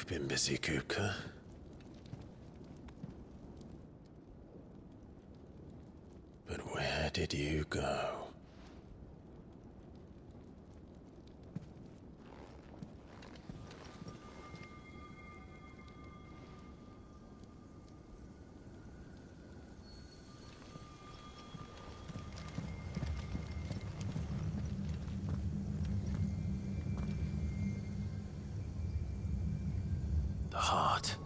You've been busy, Kupka. But where did you go? The heart.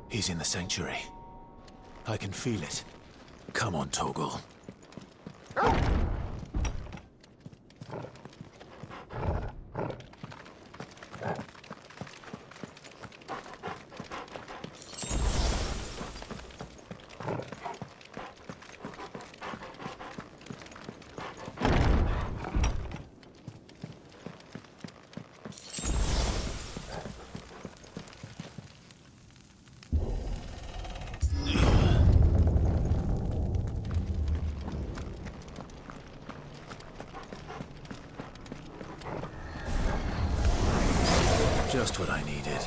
He's in the sanctuary. I can feel it. Come on, Toggle. Just what I needed.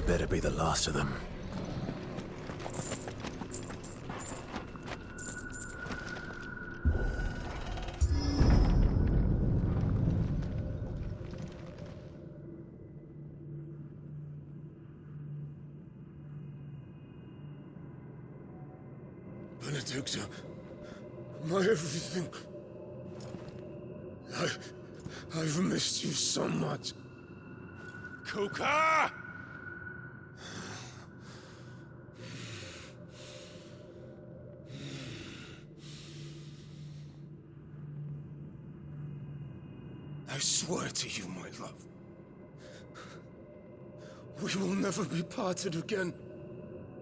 Better be the last of them. Benedicta, my everything. I've missed you so much. Kupka! I swear to you, my love, we will never be parted again.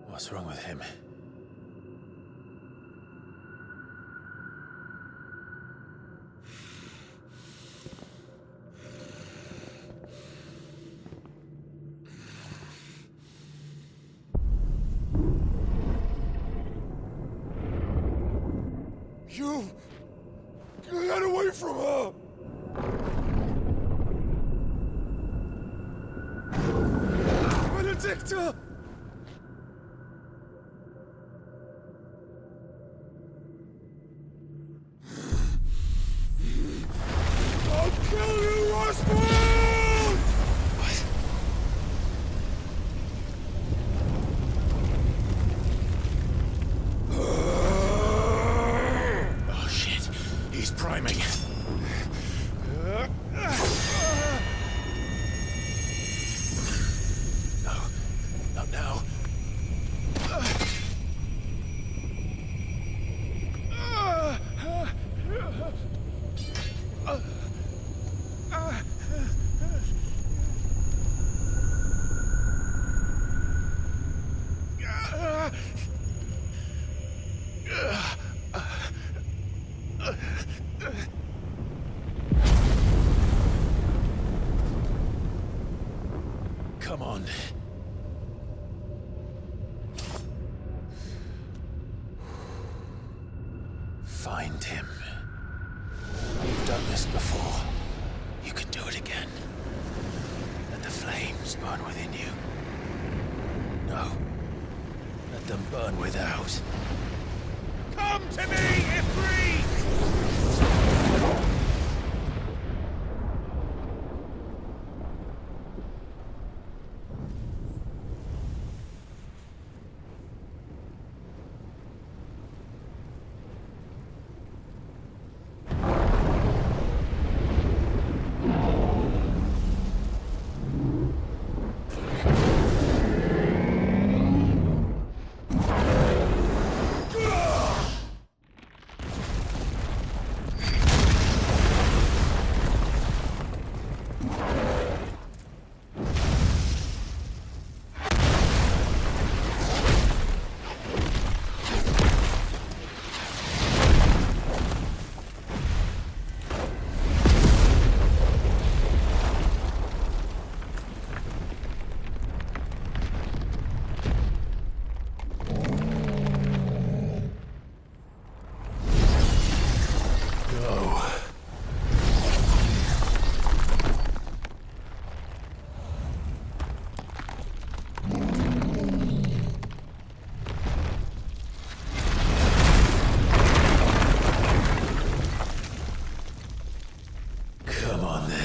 What's wrong with him? You get away from her! Benedicta! I'll kill you, Roswell! What? Oh shit, he's priming. Not now. Come on. Find him. You've done this before. You can do it again. Let the flames burn within you. No. Let them burn without. Come to me, Ifrit! Come on then.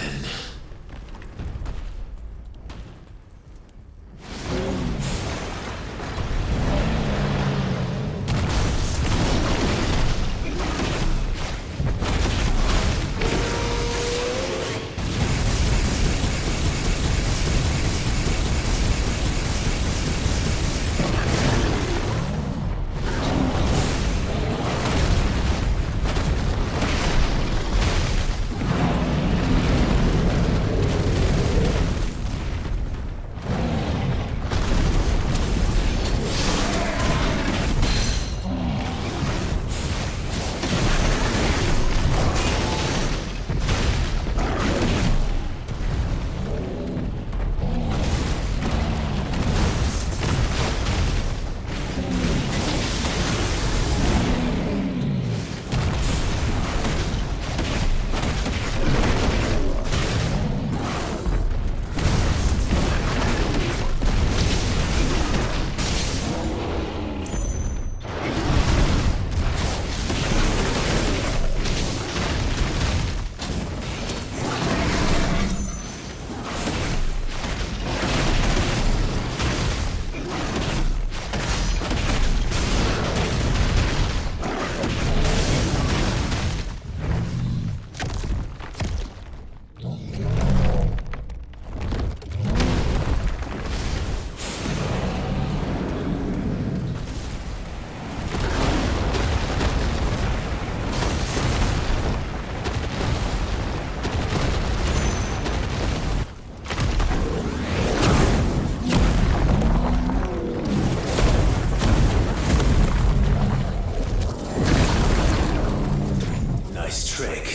Nice trick.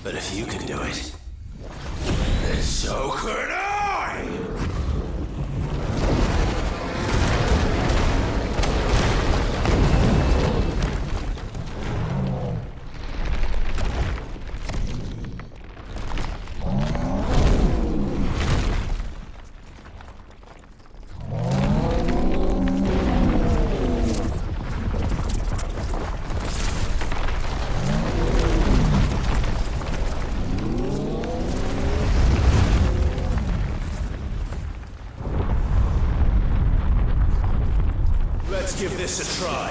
But if you can do it, then so could I! Let's give this a try.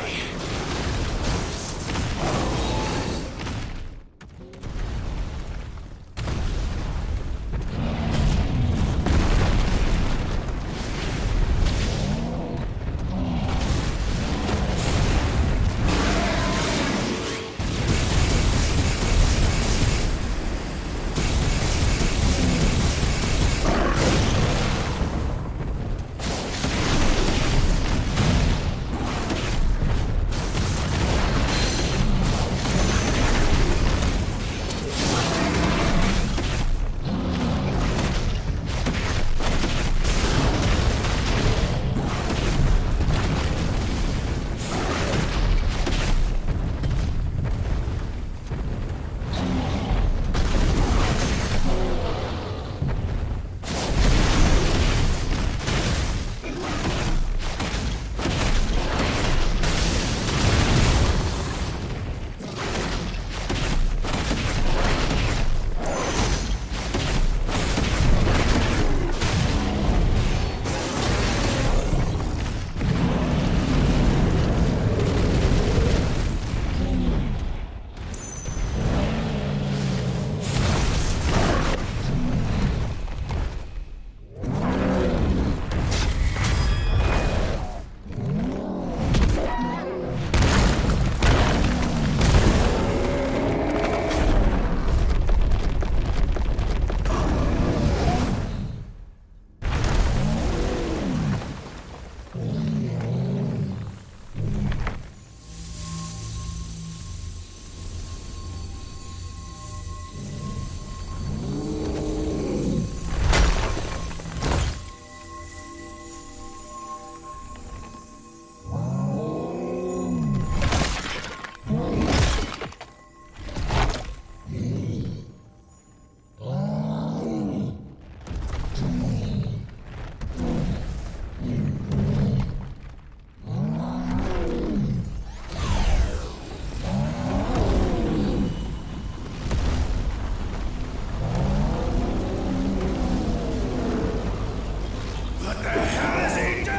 What the hell has he done?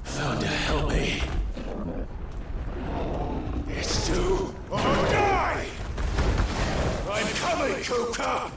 Found to help me. It's do or die! I'm coming, Kupka!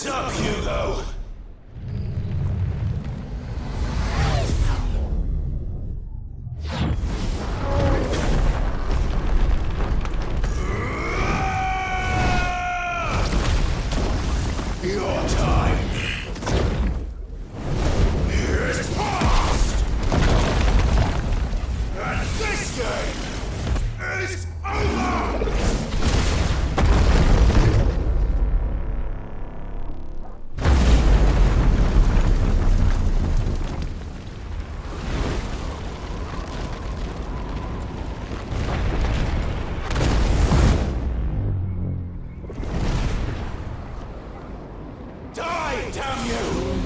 Get up, Hugo! Your time is past! And this game is over! Die, damn you!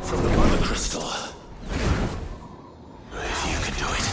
From the mother crystal. If you can do it.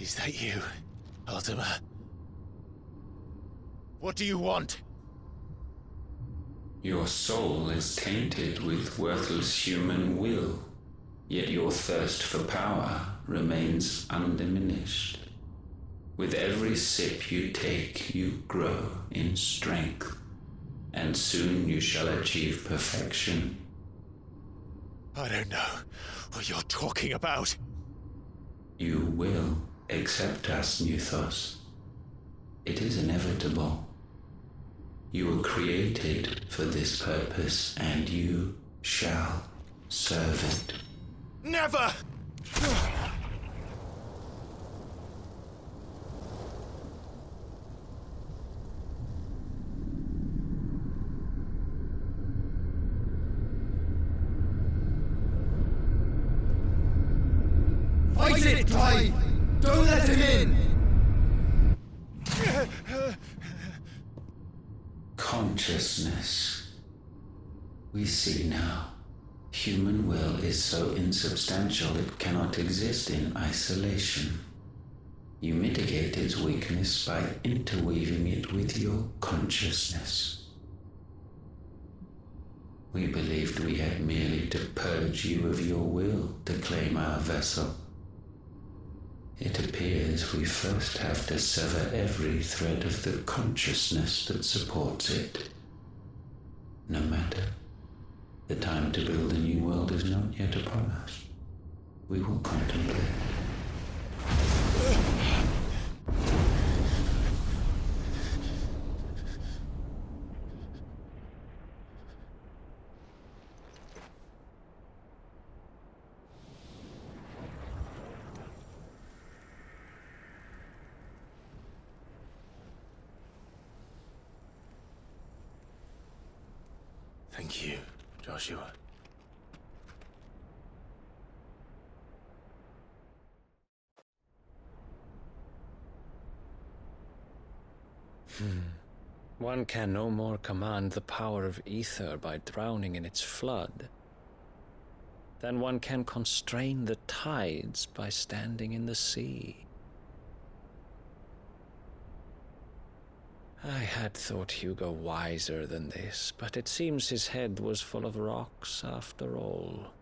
Is that you, Ultima? What do you want? Your soul is tainted with worthless human will, yet your thirst for power remains undiminished. With every sip you take, you grow in strength, and soon you shall achieve perfection. I don't know what you're talking about. You will accept us, Nuthos. It is inevitable. You were created for this purpose, and you shall serve it. Never! Fight it, Clive! Don't let him in! Consciousness. We see now. Human will is so insubstantial it cannot exist in isolation. You mitigate its weakness by interweaving it with your consciousness. We believed we had merely to purge you of your will to claim our vessel. It appears we first have to sever every thread of the consciousness that supports it. No matter. The time to build a new world is not yet upon us. We will contemplate. Thank you, Joshua. One can no more command the power of ether by drowning in its flood than one can constrain the tides by standing in the sea. I had thought Hugo wiser than this, but it seems his head was full of rocks after all.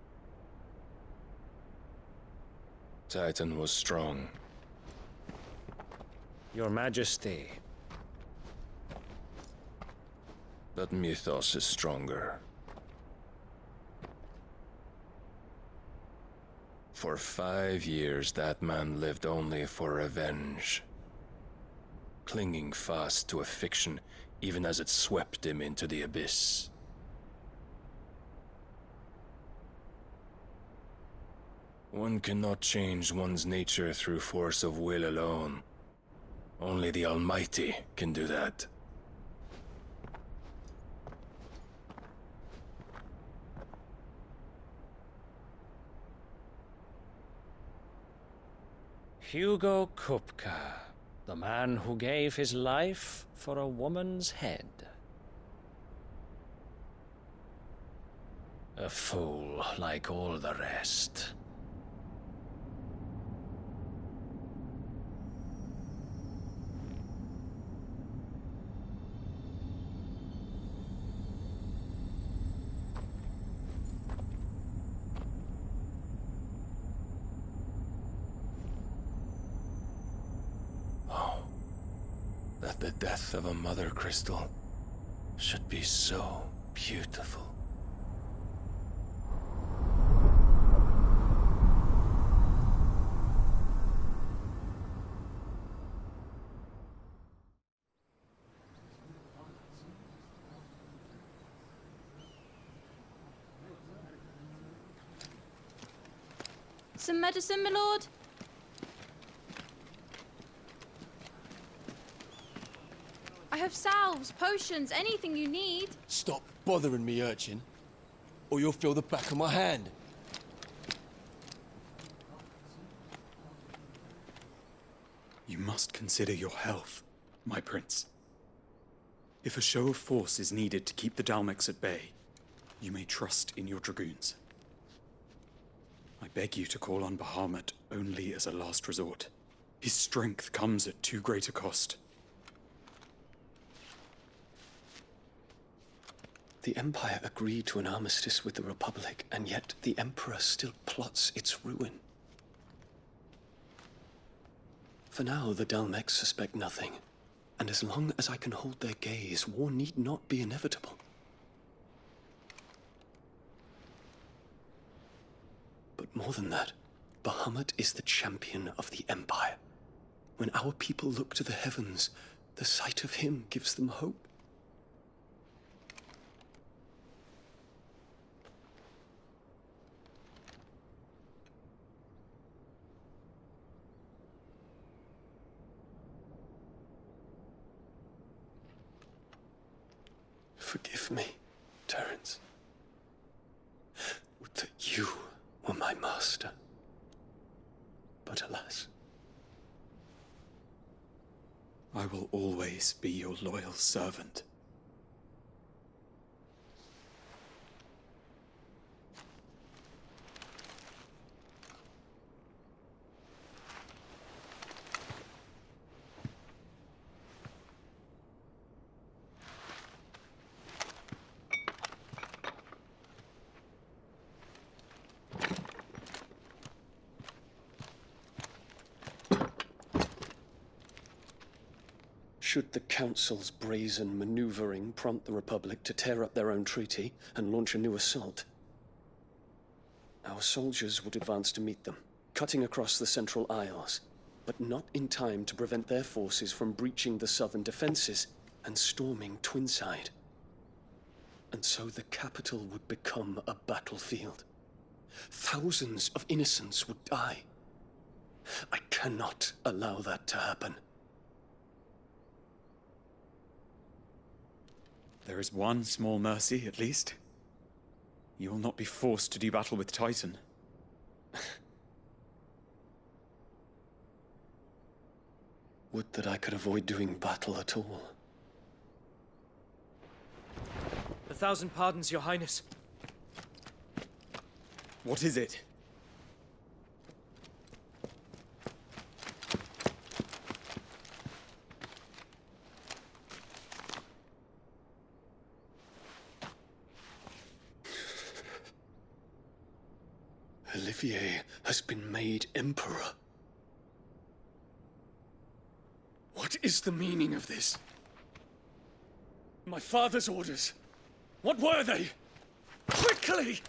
Titan was strong. Your Majesty. But Mythos is stronger. For 5 years, that man lived only for revenge. Clinging fast to a fiction, even as it swept him into the abyss. One cannot change one's nature through force of will alone. Only the Almighty can do that. Hugo Kupka, the man who gave his life for a woman's head. A fool like all the rest. That the death of a mother crystal should be so beautiful. Some medicine, my lord? I have salves, potions, anything you need. Stop bothering me, urchin, or you'll feel the back of my hand. You must consider your health, my prince. If a show of force is needed to keep the Dalmex at bay, you may trust in your dragoons. I beg you to call on Bahamut only as a last resort. His strength comes at too great a cost. The Empire agreed to an armistice with the Republic, and yet the Emperor still plots its ruin. For now, the Dalmex suspect nothing, and as long as I can hold their gaze, war need not be inevitable. But more than that, Bahamut is the champion of the Empire. When our people look to the heavens, the sight of him gives them hope. Forgive me, Terence. Would that you were my master. But alas. I will always be your loyal servant. Should the Council's brazen maneuvering prompt the Republic to tear up their own treaty and launch a new assault, our soldiers would advance to meet them, cutting across the Central Isles, but not in time to prevent their forces from breaching the southern defenses and storming Twinside. And so the capital would become a battlefield. Thousands of innocents would die. I cannot allow that to happen. There is one small mercy, at least. You will not be forced to do battle with Titan. Would that I could avoid doing battle at all. 1,000 pardons, Your Highness. What is it? Olivier has been made Emperor. What is the meaning of this? My father's orders. What were they? Quickly!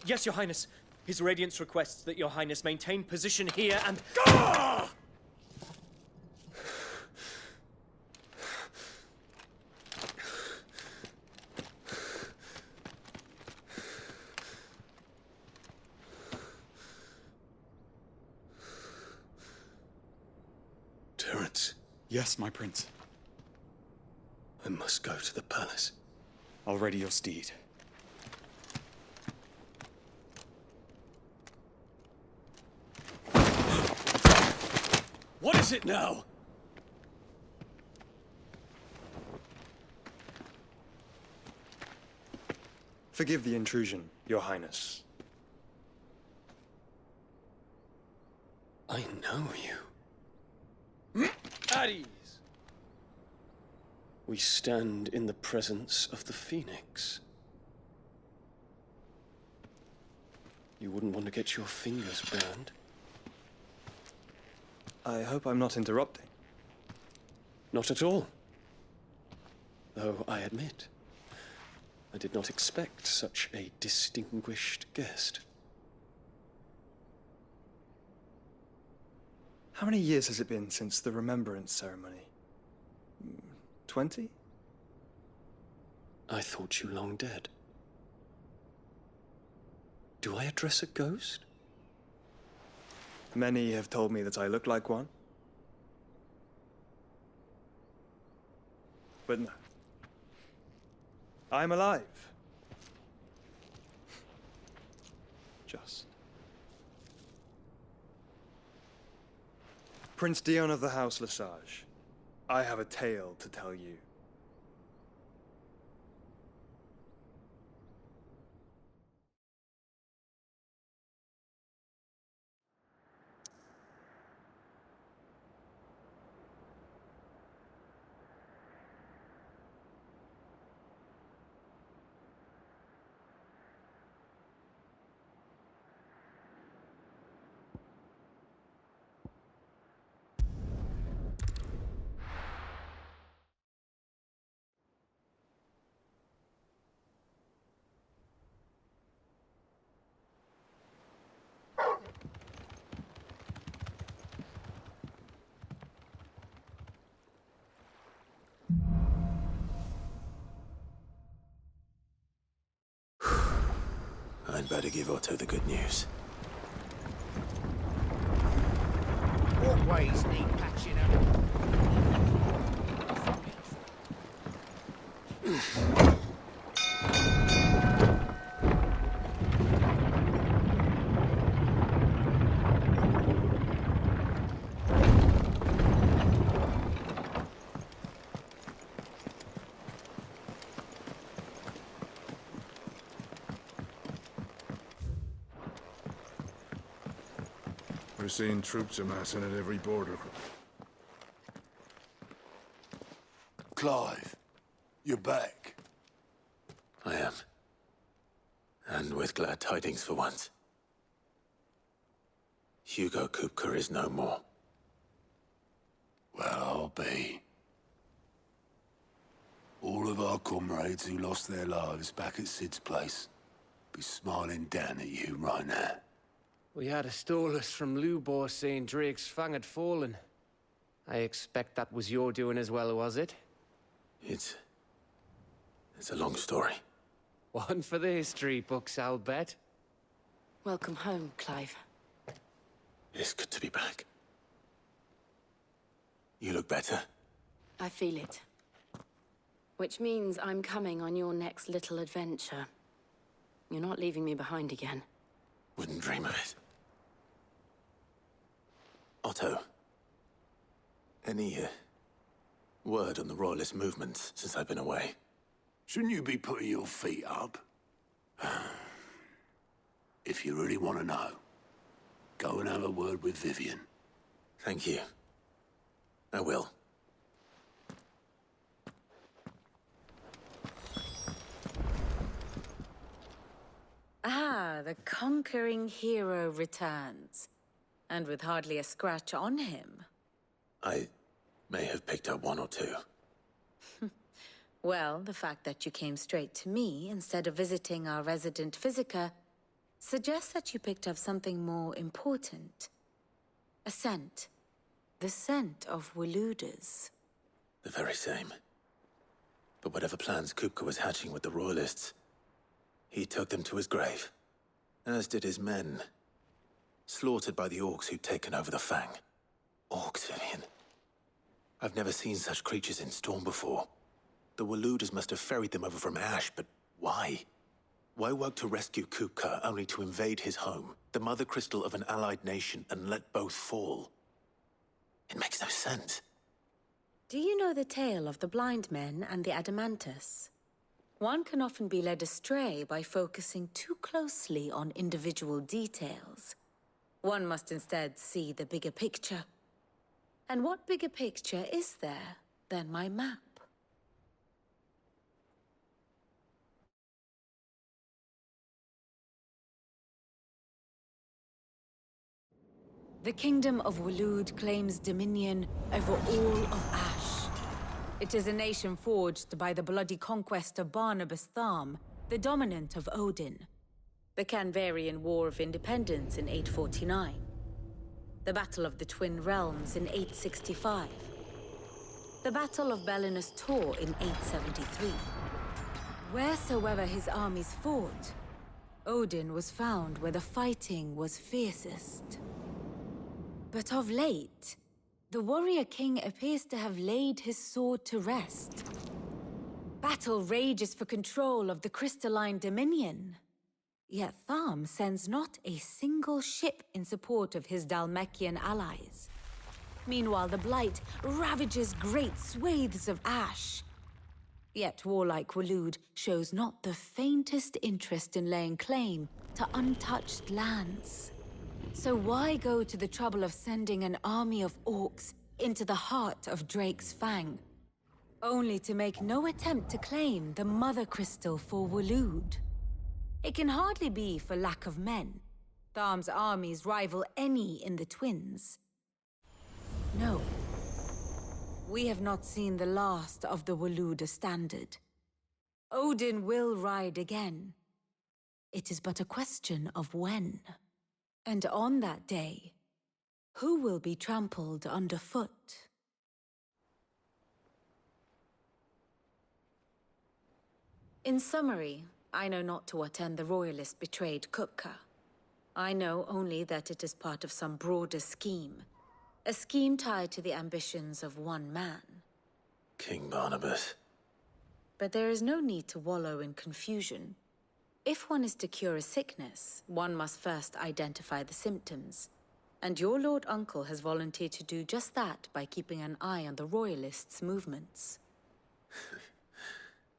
Yes, Your Highness. His Radiance requests that Your Highness maintain position here and... Ah! Terence, Yes, my prince. I must go to the palace. I'll ready your steed. What is it now? Forgive the intrusion, Your Highness. I know you. At ease. We stand in the presence of the Phoenix. You wouldn't want to get your fingers burned. I hope I'm not interrupting. Not at all. Though I admit, I did not expect such a distinguished guest. How many years has it been since the Remembrance ceremony? 20? I thought you long dead. Do I address a ghost? Many have told me that I look like one. But no. I'm alive. Just. Prince Dion of the House Lesage, I have a tale to tell you. I'd better give Otto the good news. Walkways need patching up. We're seeing troops amassing at every border. Clive, you're back. I am. And with glad tidings for once. Hugo Kupka is no more. Well, I'll be. All of our comrades who lost their lives back at Sid's place be smiling down at you right now. We had a stolus from Lubor saying Drake's fang had fallen. I expect that was your doing as well, was it? It's a long story. One for the history books, I'll bet. Welcome home, Clive. It's good to be back. You look better. I feel it. Which means I'm coming on your next little adventure. You're not leaving me behind again. Wouldn't dream of it. Otto, any word on the Royalist movements since I've been away? Shouldn't you be putting your feet up? If you really want to know, go and have a word with Vivian. Thank you. I will. Ah, the conquering hero returns. And with hardly a scratch on him. I may have picked up one or two. Well, the fact that you came straight to me instead of visiting our resident physiker suggests that you picked up something more important. A scent. The scent of Waludas. The very same. But whatever plans Kupka was hatching with the Royalists, he took them to his grave. As did his men. Slaughtered by the orcs who'd taken over the Fang. Orcs, Vivian. I've never seen such creatures in Storm before. The Waludas must have ferried them over from Ash, but why? Why work to rescue Kupka only to invade his home, the mother crystal of an allied nation, and let both fall? It makes no sense. Do you know the tale of the blind men and the Adamantus? One can often be led astray by focusing too closely on individual details. One must instead see the bigger picture. And what bigger picture is there than my map? The Kingdom of Waloed claims dominion over all of Ash. It is a nation forged by the bloody conquest of Barnabas Tharm, the dominant of Odin. The Canvarian War of Independence in 849. The Battle of the Twin Realms in 865. The Battle of Belinus Tor in 873. Wheresoever his armies fought, Odin was found where the fighting was fiercest. But of late, the warrior king appears to have laid his sword to rest. Battle rages for control of the crystalline dominion. Yet Tharm sends not a single ship in support of his Dhalmekian allies. Meanwhile, the Blight ravages great swathes of Ash. Yet warlike Waloed shows not the faintest interest in laying claim to untouched lands. So why go to the trouble of sending an army of orcs into the heart of Drake's Fang, only to make no attempt to claim the Mother Crystal for Waloed? It can hardly be for lack of men. Tharm's armies rival any in the Twins. No. We have not seen the last of the Waluda standard. Odin will ride again. It is but a question of when. And on that day, who will be trampled underfoot? In summary, I know not to what end the Royalists betrayed Kupka. I know only that it is part of some broader scheme. A scheme tied to the ambitions of one man. King Barnabas. But there is no need to wallow in confusion. If one is to cure a sickness, one must first identify the symptoms. And your Lord Uncle has volunteered to do just that by keeping an eye on the Royalists' movements.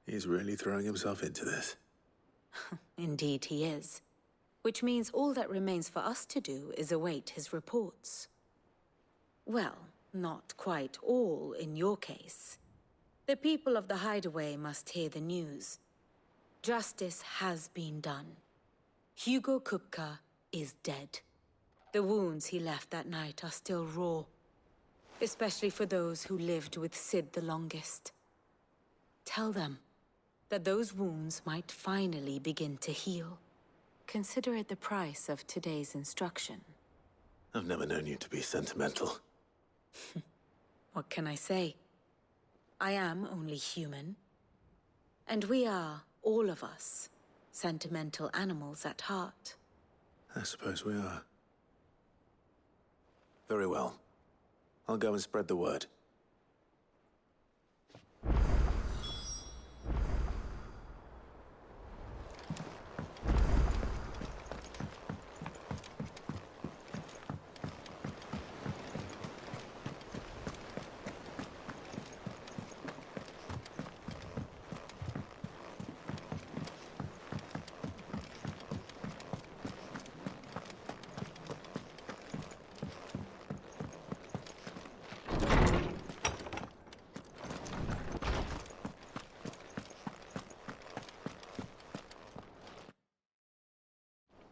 He's really throwing himself into this. Indeed he is. Which means all that remains for us to do is await his reports. Well, not quite all in your case. The people of the Hideaway must hear the news. Justice has been done. Hugo Kupka is dead. The wounds he left that night are still raw, especially for those who lived with Sid the longest. Tell them that those wounds might finally begin to heal. Consider it the price of today's instruction. I've never known you to be sentimental. What can I say? I am only human. And we are, all of us, sentimental animals at heart. I suppose we are. Very well. I'll go and spread the word.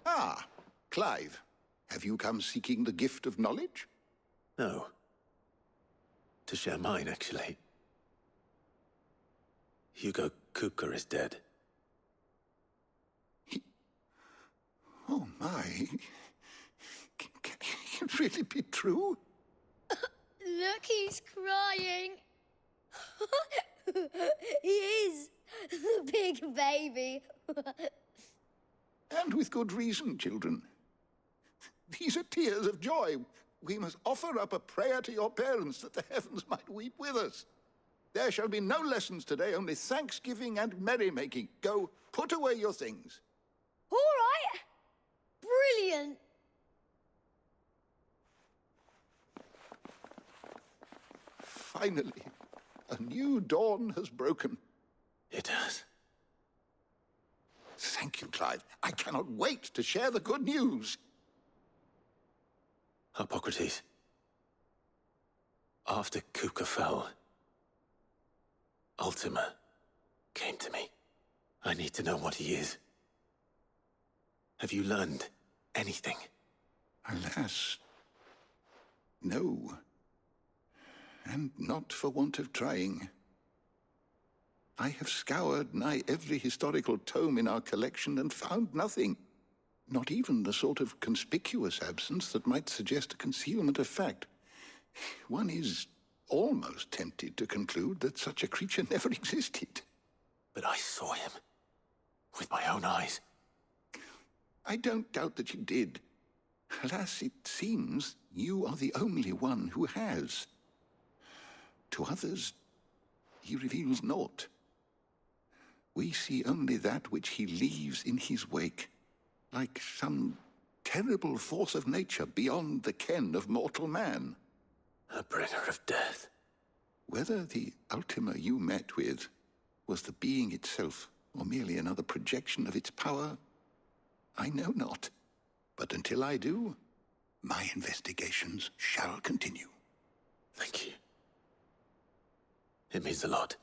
Ah, Clive. Have you come seeking the gift of knowledge? No. To share mine, actually. Hugo Kupka is dead. Oh, my. Can it really be true? Look, he's crying. He is. The big baby. And with good reason, children. These are tears of joy. We must offer up a prayer to your parents that the heavens might weep with us. There shall be no lessons today, only thanksgiving and merrymaking. Go, put away your things. All right. Brilliant. Finally, a new dawn has broken. It has. Thank you, Clive. I cannot wait to share the good news. Hippocrates. After Kupka fell, Ultima came to me. I need to know what he is. Have you learned anything? Alas, no. And not for want of trying. I have scoured nigh every historical tome in our collection and found nothing. Not even the sort of conspicuous absence that might suggest a concealment of fact. One is almost tempted to conclude that such a creature never existed. But I saw him. With my own eyes. I don't doubt that you did. Alas, it seems you are the only one who has. To others, he reveals naught. We see only that which he leaves in his wake, like some terrible force of nature beyond the ken of mortal man. A bringer of death. Whether the Ultima you met with was the being itself, or merely another projection of its power, I know not. But until I do, my investigations shall continue. Thank you. It means a lot.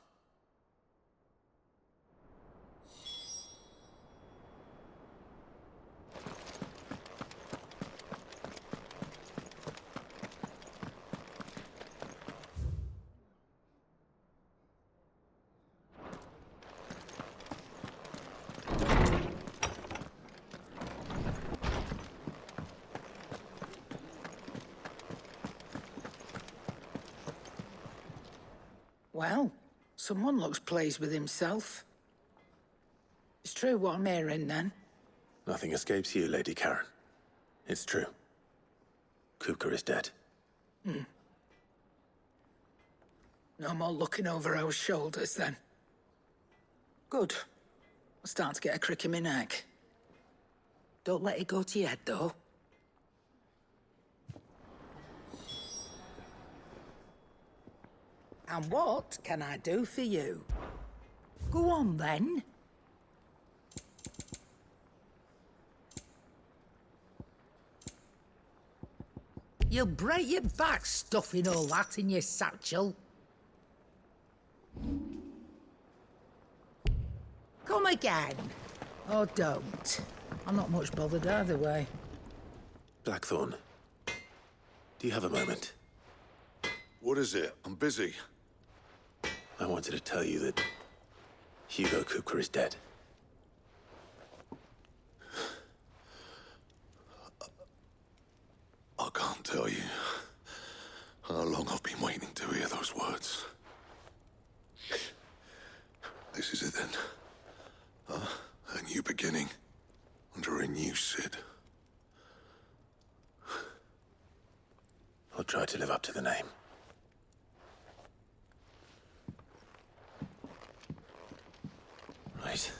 Well, someone looks pleased with himself. It's true what I'm hearing, then? Nothing escapes you, Lady Karen. It's true. Kupka is dead. No more looking over our shoulders, then. Good. I'm starting to get a crick in my neck. Don't let it go to your head, though. And what can I do for you? Go on, then. You'll break your back stuffing all that in your satchel. Come again. Or don't. I'm not much bothered either way. Blackthorn, do you have a moment? What is it? I'm busy. I wanted to tell you that Hugo Kupka is dead. I can't tell you how long I've been waiting to hear those words. This is it then. A new beginning under a new Cid. I'll try to live up to the name. Right.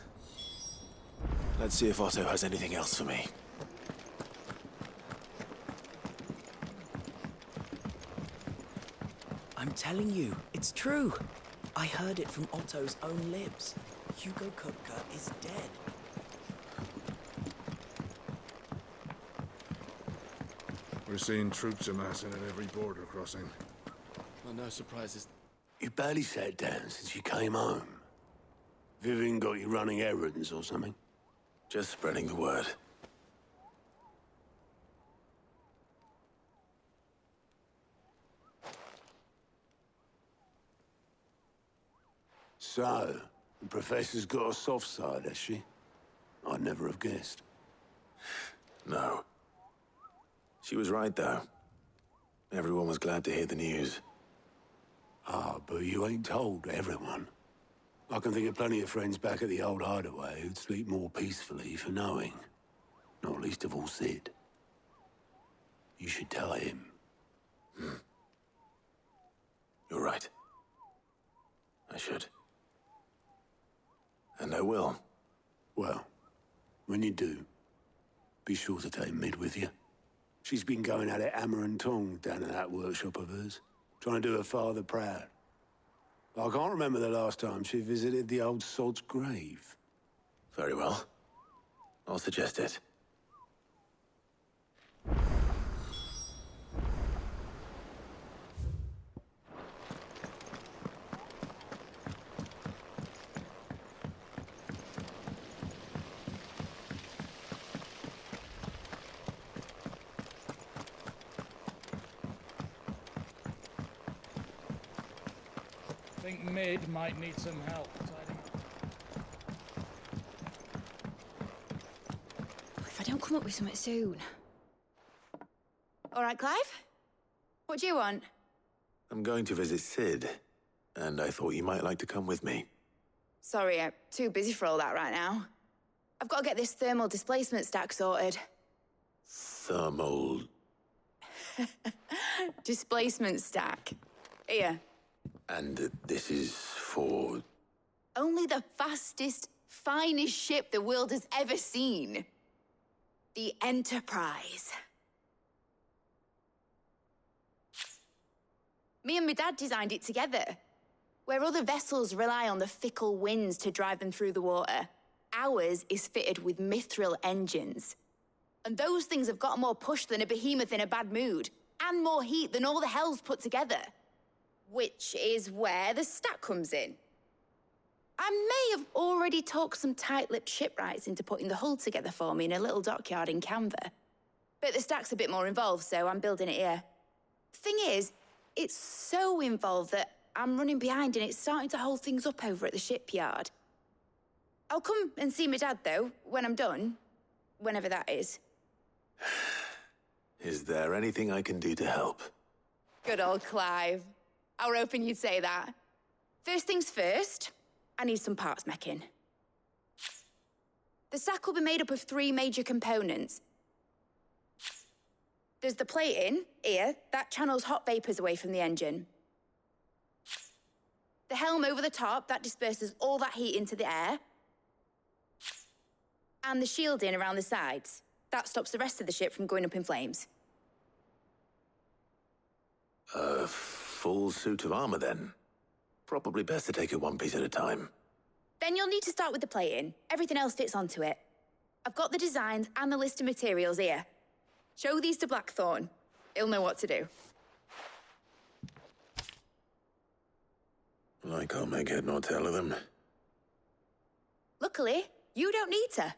Let's see if Otto has anything else for me. I'm telling you, it's true. I heard it from Otto's own lips. Hugo Kupka is dead. We're seeing troops amassing at every border crossing. Well, no surprises. You barely sat down since you came home. Vivian got you running errands or something? Just spreading the word. So, the Professor's got a soft side, has she? I'd never have guessed. No. She was right, though. Everyone was glad to hear the news. Ah, but you ain't told everyone. I can think of plenty of friends back at the old hideaway who'd sleep more peacefully for knowing. Not least of all Cid. You should tell him. You're right. I should. And I will. Well, when you do, be sure to take Mid with you. She's been going at it hammer and tong down in that workshop of hers, trying to do her father proud. I can't remember the last time she visited the old sod's grave. Very well. I'll suggest it. I think Mid might need some help tidying up. If I don't come up with something soon. All right, Clive? What do you want? I'm going to visit Cid, and I thought you might like to come with me. Sorry, I'm too busy for all that right now. I've got to get this thermal displacement stack sorted. Thermal... Displacement stack. Here. And this is for... Only the fastest, finest ship the world has ever seen. The Enterprise. Me and my dad designed it together. Where other vessels rely on the fickle winds to drive them through the water, ours is fitted with mithril engines. And those things have got more push than a behemoth in a bad mood, and more heat than all the hells put together. Which is where the stack comes in. I may have already talked some tight-lipped shipwrights into putting the hull together for me in a little dockyard in Canva. But the stack's a bit more involved, so I'm building it here. Thing is, it's so involved that I'm running behind and it's starting to hold things up over at the shipyard. I'll come and see my dad, though, when I'm done. Whenever that is. Is there anything I can do to help? Good old Clive. I were hoping you'd say that. First things first, I need some parts mecking. The sack will be made up of 3 major components. There's the plating, here, that channels hot vapors away from the engine. The helm over the top, that disperses all that heat into the air. And the shielding around the sides. That stops the rest of the ship from going up in flames. A full suit of armor, then. Probably best to take it one piece at a time. Then you'll need to start with the plating. Everything else fits onto it. I've got the designs and the list of materials here. Show these to Blackthorn. He'll know what to do. I can't make head nor tail of them. Luckily, you don't need to.